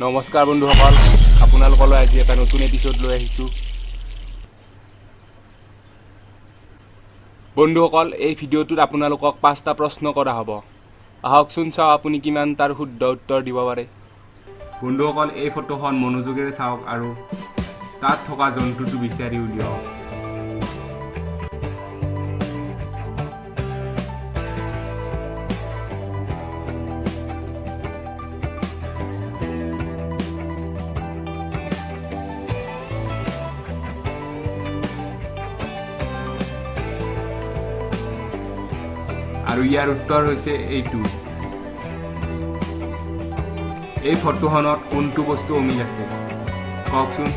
নমস্কাৰ বন্ধুসকল, আপোনালোকলৈ আজি এটা নতুন এপিছড লৈ আহিছোঁ। বন্ধুসকল, এই ভিডিঅ'টোত আপোনালোকক 5টা প্ৰশ্ন কৰা হ'ব। আহকচোন চাওঁ আপুনি কিমান তাৰ শুদ্ধ উত্তৰ দিব পাৰে। বন্ধুসকল, এই ফটোখন মনোযোগেৰে চাওক আৰু তাত থকা জন্তুটো বিচাৰি উলিয়াওক। আৰু ইয়াৰ উত্তৰ হৈছে এইটো। এই ফটোখনত কোনটো বস্তু অমিল আছে কওকচোন।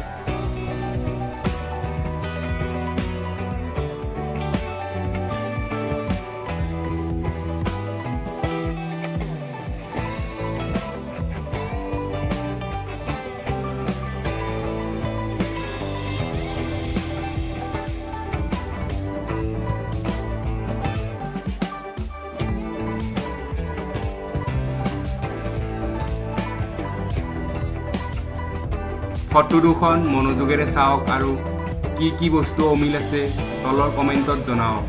ফটো দুখন মনোযোগেৰে চাওক আৰু কি বস্তু অমিল আছে তলৰ কমেণ্টত জনাওক।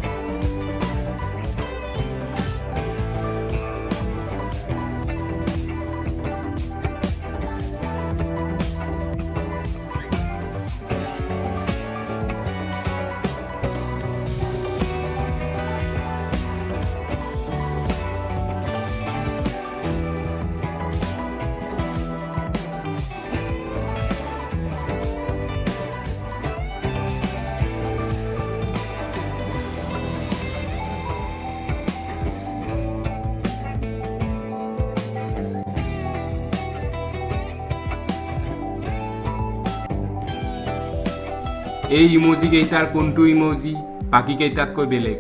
এই ইমোজি কেইটাৰ কোনটো ইমোজি বাকী কেইটাতকৈ বেলেগ?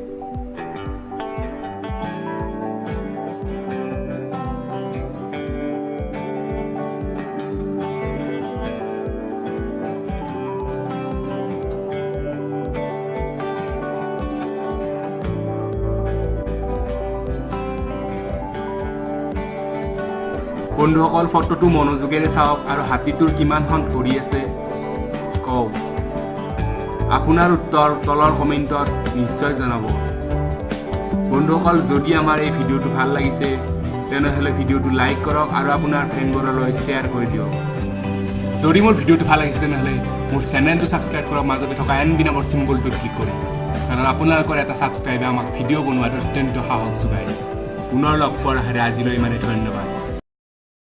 বন্ধুসকল, ফটোটো মনোযোগেৰে চাওক আৰু হাতীটোৰ কিমানখন ভৰি আছে কওক। আপোনাৰ উত্তৰ তলৰ কমেণ্টত নিশ্চয় জনাব। বন্ধুসকল, যদি আমাৰ এই ভিডিঅ'টো ভাল লাগিছে তেনেহ'লে ভিডিঅ'টো লাইক কৰক আৰু আপোনাৰ ফ্ৰেণ্ডবোৰলৈ শ্বেয়াৰ কৰি দিয়ক। যদি মোৰ ভিডিঅ'টো ভাল লাগিছে তেনেহ'লে মোৰ চেনেলটো ছাবস্ক্ৰাইব কৰক, মাজতে থকা এন বি নামৰ চিম্বলটোত ক্লিক কৰি, কাৰণ আপোনালোকৰ এটা ছাবস্ক্ৰাইবে আমাক ভিডিঅ' বনোৱাত অত্যন্ত সাহস যোগায়। পুনৰ লগ পোৱাৰ আশাৰে আজিলৈ ইমানেই, ধন্যবাদ।